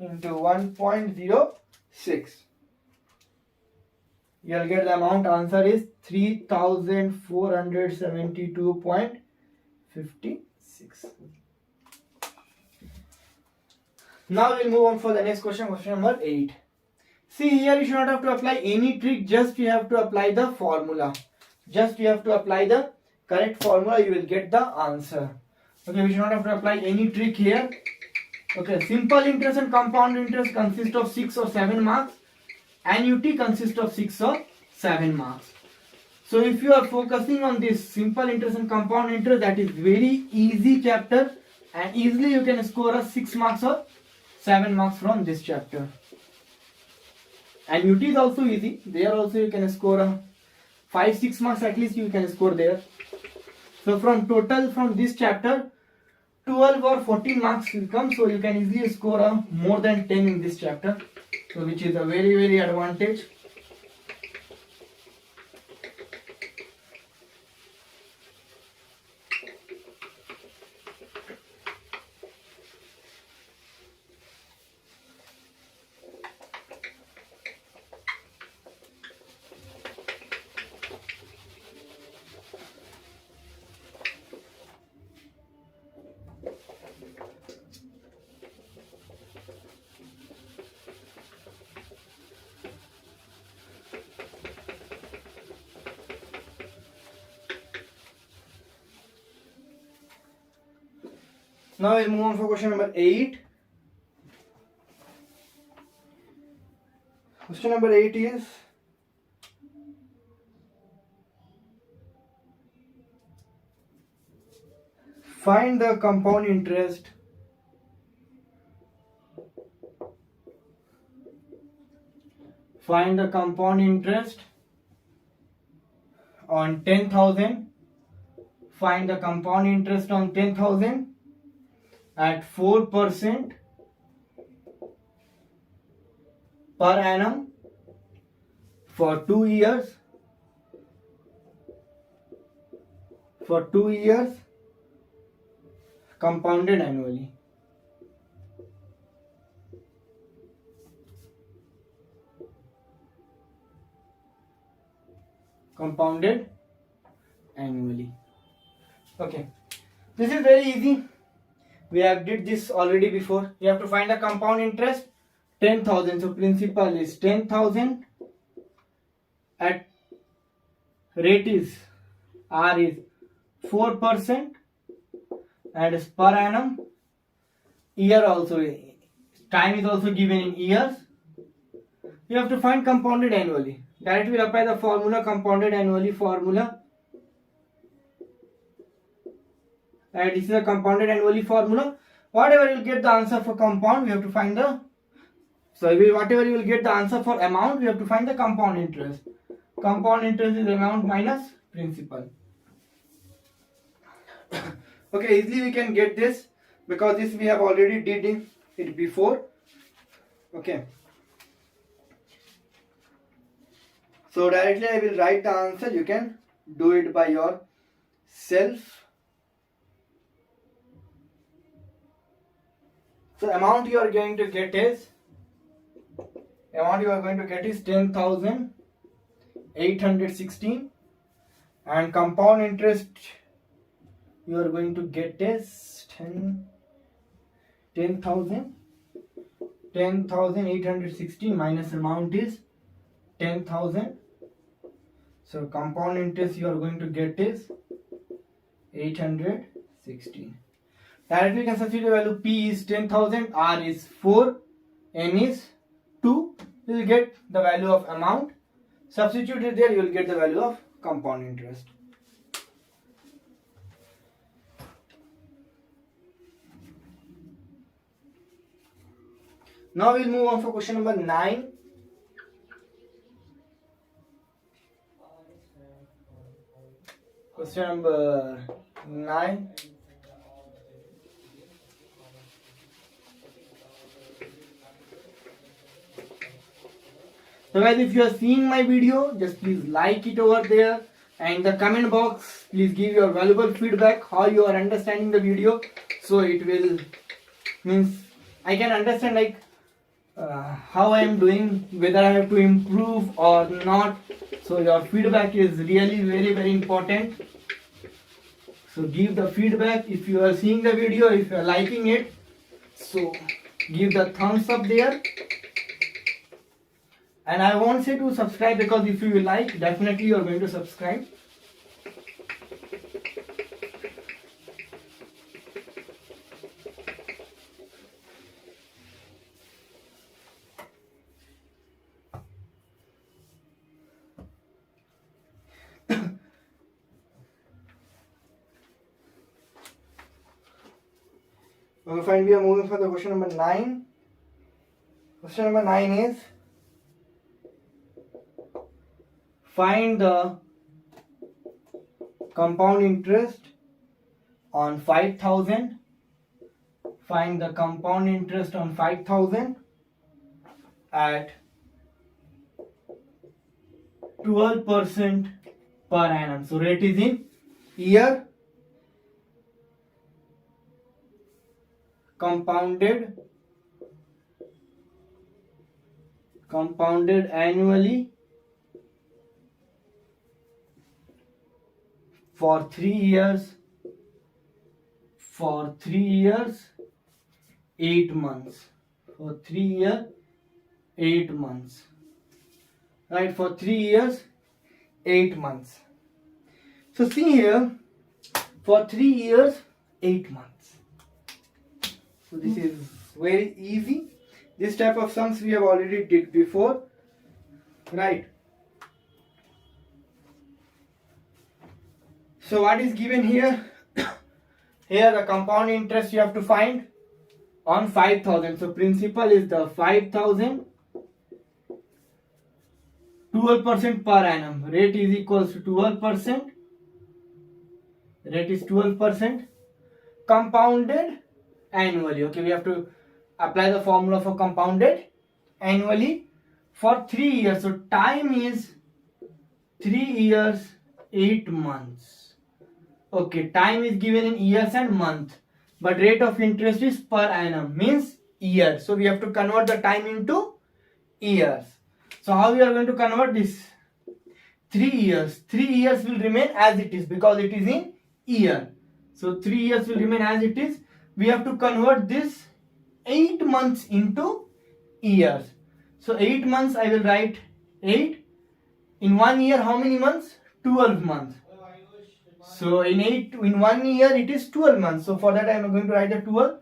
into 1.06. You will get the amount. Answer is 3472.56. Now we will move on for the next question, question number 8. See, here you should not have to apply any trick, just you have to apply the formula. Just you have to apply the correct formula, you will get the answer. Okay, we should not have to apply any trick here. Okay, simple interest and compound interest consist of 6 or 7 marks. Annuity consists of 6 or 7 marks. So if you are focusing on this simple interest and compound interest, that is very easy chapter, and easily you can score a 6 marks or 7 marks from this chapter. Annuity is also easy. There also you can score a 5-6 marks at least you can score there. So from total from this chapter, 12 or 14 marks will come. So you can easily score a more than 10 in this chapter. So which is a very advantage. Now we'll move on for question number 8. Question number 8 is find the compound interest on 10,000. Find the compound interest on 10,000 at 4% per annum for 2 years. For 2 years, compounded annually. Compounded annually. Okay, this is very easy. We have did this already before. You have to find the compound interest 10,000. So principal is 10,000 at rate is R is 4% and is per annum. Year also, time is also given in years. You have to find compounded annually. Directly we'll apply the formula, compounded annually formula. And this is a compounded annually formula. Whatever you will get the answer for compound, we have to find the whatever you will get the answer for amount, we have to find the compound interest. Compound interest is amount minus principal. Okay, easily we can get this because this we have already did it before. Okay. So directly I will write the answer. You can do it by yourself. So amount you are going to get is 10,816 and compound interest you are going to get is 10,816 minus amount is 10,000. So compound interest you are going to get is 816. Directly you can substitute the value. P is 10,000, R is 4, N is 2. You will get the value of amount. Substitute it there, you will get the value of compound interest. Now we will move on for question number 9. Question number 9. So guys, if you are seeing my video, just please like it over there, and in the comment box please give your valuable feedback how you are understanding the video, so it will means I can understand like how I am doing, whether I have to improve or not. So your feedback is really very important. So give the feedback if you are seeing the video, if you are liking it, so give the thumbs up there. And I won't say to subscribe because if you like, definitely you are going to subscribe. Okay, fine, we are moving for the question number 9. Question number 9 is find the compound interest on 5,000. Find the compound interest on 5,000 at 12% per annum. So rate is in year, compounded annually for 3 years, 8 months. For 3 years, 8 months. Right, for 3 years, 8 months. So see here, for 3 years, 8 months. So this is very easy. This type of sums we have already did before, right? So what is given here? Here the compound interest you have to find on 5,000. So principal is the 5,000, 12% per annum. Rate is equals to 12%. Rate is 12%. Compounded annually. Okay, we have to apply the formula for compounded annually for 3 years. So time is 3 years, 8 months. Okay, time is given in years and month, but rate of interest is per annum, means year. So we have to convert the time into years. So how we are going to convert this? 3 years. 3 years will remain as it is because it is in year. So 3 years will remain as it is. We have to convert this 8 months into years. So 8 months I will write 8. In 1 year how many months? 12 months. So in 1 year it is 12 months. So for that I am going to write the 12.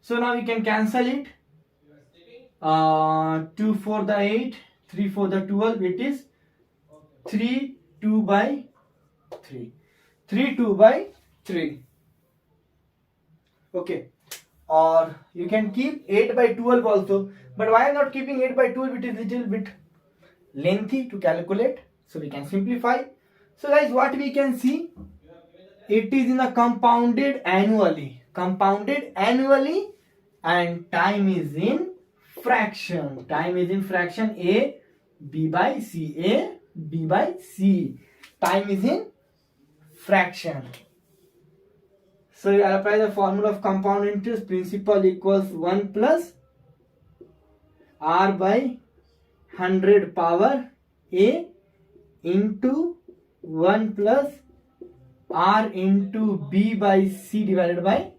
So now we can cancel it. 2 for the 8, 3 for the 12. It is 3 2 by 3. 3 2 by 3. Okay. Or you can keep 8 by 12 also. But why I am not keeping 8 by 12? It is little bit lengthy to calculate. So we can simplify. So guys, what we can see? It is in a compounded annually. Compounded annually, and time is in fraction. Time is in fraction A, B by C. A, B by C. Time is in fraction. So you apply the formula of compound interest. Principal equals 1 plus R by 100 power A into 1 plus R into B by C divided by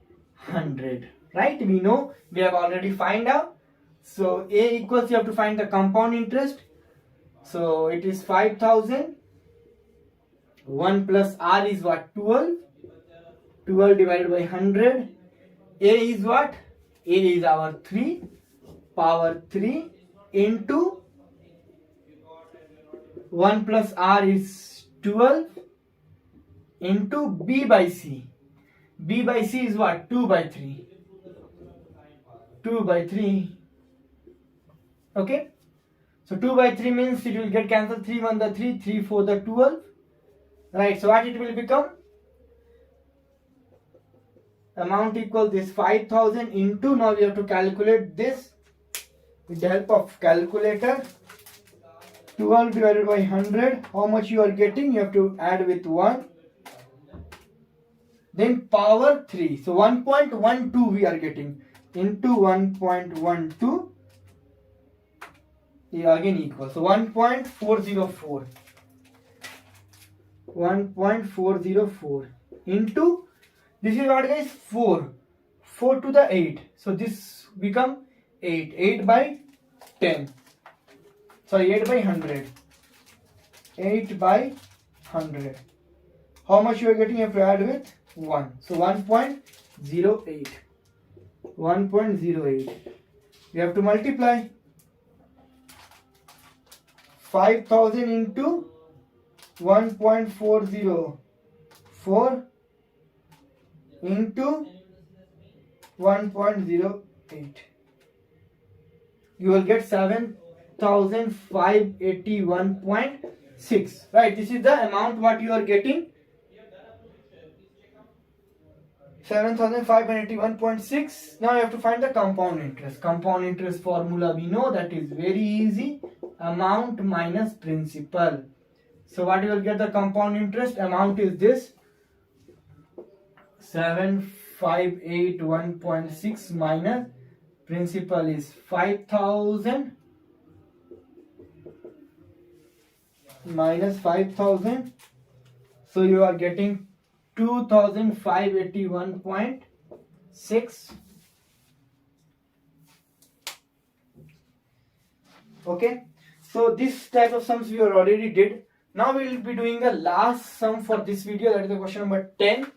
100. Right? We know, we have already find out. So A equals, you have to find the compound interest. So it is 5,000. 1 plus R is what? 12. 12 divided by 100. A is what? A is our 3 power 3 into 1 plus R is 12 into B by C. B by C is what? 2 by 3. 2 by 3. Okay. So 2 by 3 means it will get cancelled. 3 1 the 3, 3 4 the 12. Right. So what it will become? Amount equal this 5,000 into, now we have to calculate this with the help of calculator. 12 divided by 100. How much you are getting? You have to add with 1. Then power 3. So 1.12 we are getting into 1.12 again equal. So 1.404. 1.404 into, this is what guys? 4. 4 to the 8. So this become 8. 8 by 10. Sorry, 8 by 100. 8 by 100. How much you are getting? You have to add with 1. So 1.08. 1.08. You have to multiply 5,000 into 1.404 into 1.08. You will get 7,581.6. Right, this is the amount what you are getting. 7,581.6. Now you have to find the compound interest. Compound interest formula we know, that is very easy. Amount minus principal. So what you will get the compound interest? Amount is this 7,581.6 minus principal is 5,000 minus 5,000. So you are getting 2,581.6. Okay, so this type of sums we already did. Now we will be doing the last sum for this video, that is the question number 10.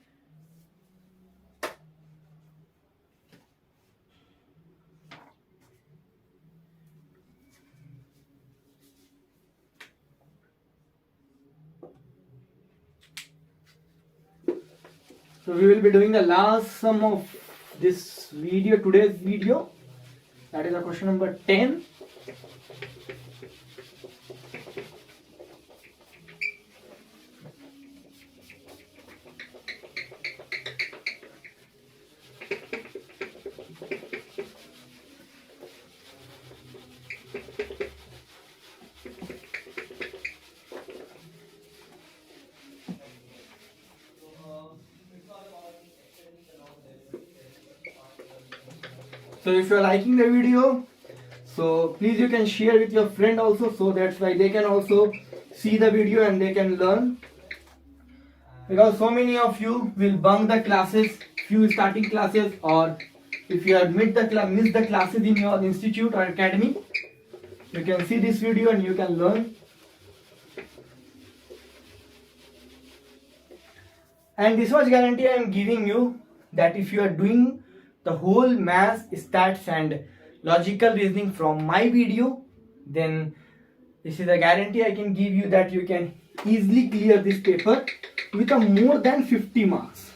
So we will be doing the last sum of this video, today's video, that is the question number 10. So if you are liking the video, so please you can share with your friend also, so that's why they can also see the video and they can learn. Because so many of you will bunk the classes, few starting classes, or if you have missed the classes in your institute or academy, you can see this video and you can learn. And this much guarantee I am giving you, that if you are doing the whole math, stats and logical reasoning from my video, then this is a guarantee I can give you that you can easily clear this paper with a more than 50 marks.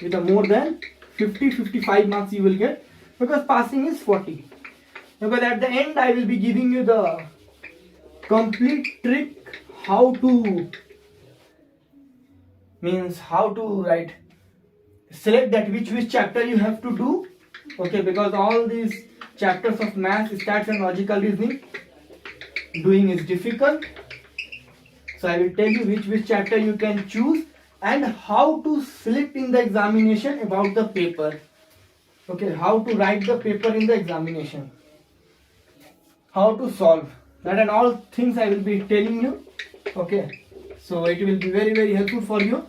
With a more than 50-55 marks you will get, because passing is 40. Because at the end I will be giving you the complete trick how to write, select that which chapter you have to do. Okay, because all these chapters of math, stats and logical reasoning doing is difficult. So I will tell you which chapter you can choose and how to select in the examination about the paper. Okay, how to write the paper in the examination, how to solve that, and all things I will be telling you. Okay, so it will be very helpful for you,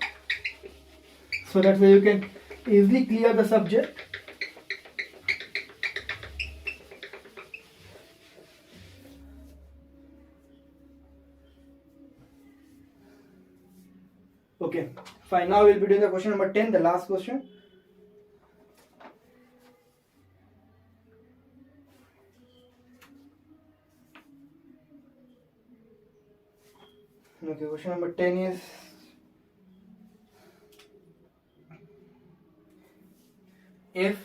so that way you can easily clear the subject. Okay, fine. Now we'll be doing the question number 10, the last question. Okay, question number 10 is, if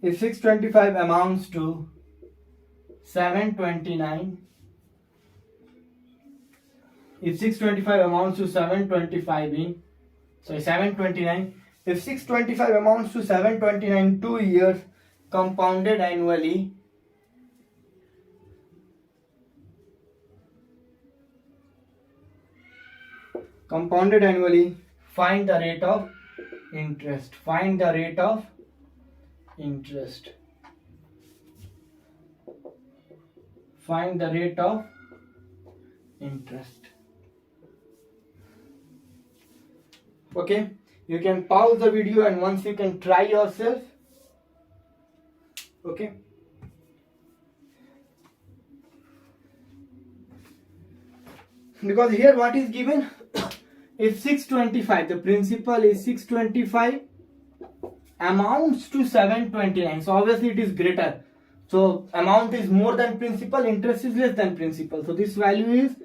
625 amounts to 729, if 625 amounts to 729, if 625 amounts to 729 2 years compounded annually, find the rate of interest. Find the rate of interest. Find the rate of interest. Okay, you can pause the video and once you can try yourself. Okay, because here what is given, if 625, the principal is 625 amounts to 729, so obviously it is greater. So amount is more than principal, interest is less than principal, so this value is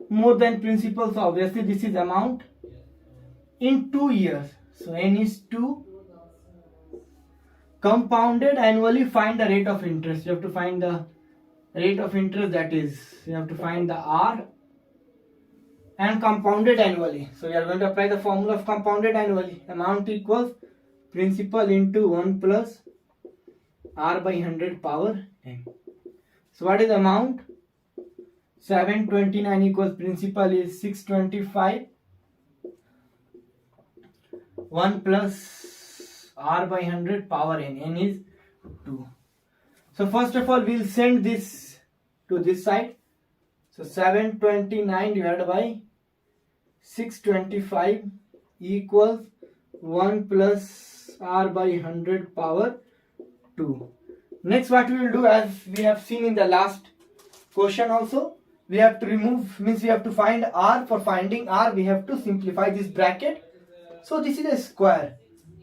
more than principal, so obviously this is amount in 2 years. So n is 2, compounded annually, find the rate of interest. You have to find the rate of interest, that is, you have to find the R, and compounded annually. So we are going to apply the formula of compounded annually. Amount equals principal into 1 plus R by 100 power n. So what is the amount? 729 equals principal is 625, 1 plus R by 100 power n. N is 2. So first of all, we'll send this to this side. So 729 divided by 625 equals 1 plus R by 100 power 2. Next, what we will do, as we have seen in the last question also, we have to remove, means we have to find R. For finding R, we have to simplify this bracket. So this is a square.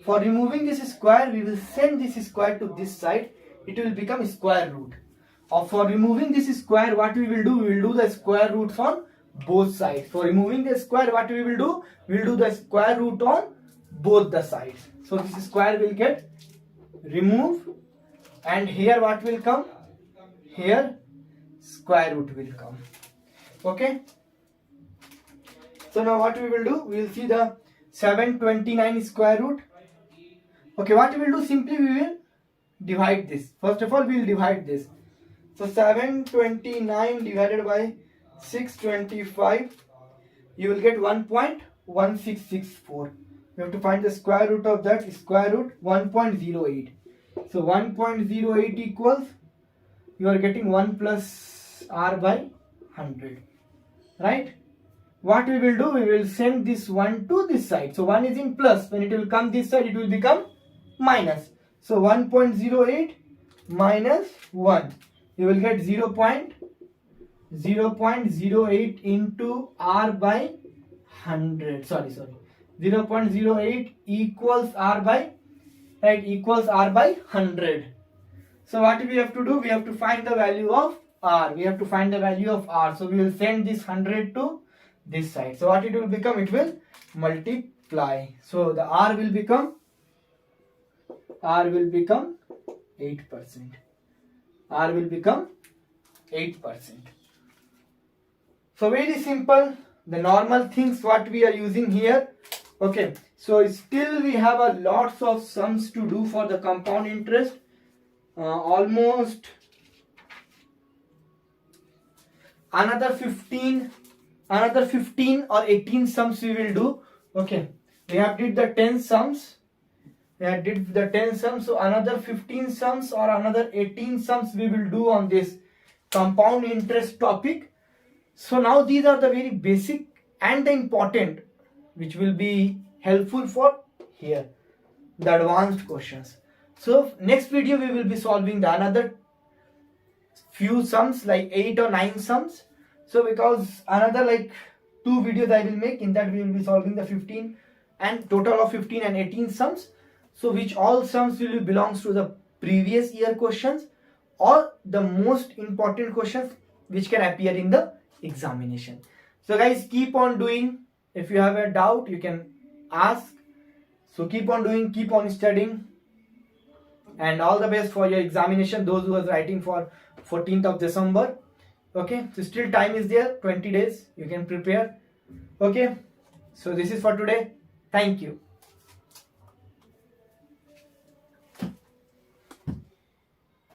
For removing this square, we will send this square to this side. It will become square root. Or for removing this square, what we will do? We will do the square roots on both sides. For removing the square, what we will do? We will do the square root on both the sides. So this square will get removed, and here what will come? Here square root will come. Okay. So now what we will do? We will see the 729 square root. Okay, what we will do? Simply we will divide this. First of all, we will divide this. So 729 divided by 625, you will get 1.1664. You have to find the square root of that. Square root 1.08. So 1.08 equals, you are getting 1 plus R by 100. Right? What we will do? We will send this 1 to this side. So 1 is in plus. When it will come this side, it will become minus. So 1.08 minus 1. You will get 0.08 into R by 100. Sorry. 0.08 equals R by, right, equals R by 100. So what we have to do? We have to find the value of R. So we will send this 100 to this side. So what it will become? It will multiply. So the R will become 8%. R will become 8%. So very simple. The normal things what we are using here. Okay. So still we have a lots of sums to do for the compound interest. Almost another 15 or 18 sums we will do. Okay. We have did the 10 sums. So another 15 sums or another 18 sums we will do on this compound interest topic. So now these are the very basic and the important, which will be helpful for here, the advanced questions. So next video we will be solving the another few sums, like 8 or 9 sums. So because another like 2 videos I will make, in that we will be solving the 15 and total of 15 and 18 sums. So which all sums will belongs to the previous year questions or the most important questions which can appear in the examination. So guys, keep on doing. If you have a doubt, you can ask. So keep on doing, keep on studying, and all the best for your examination, those who are writing for 14th of December. Okay, so still time is there, 20 days, you can prepare. Okay, so this is for today. Thank you.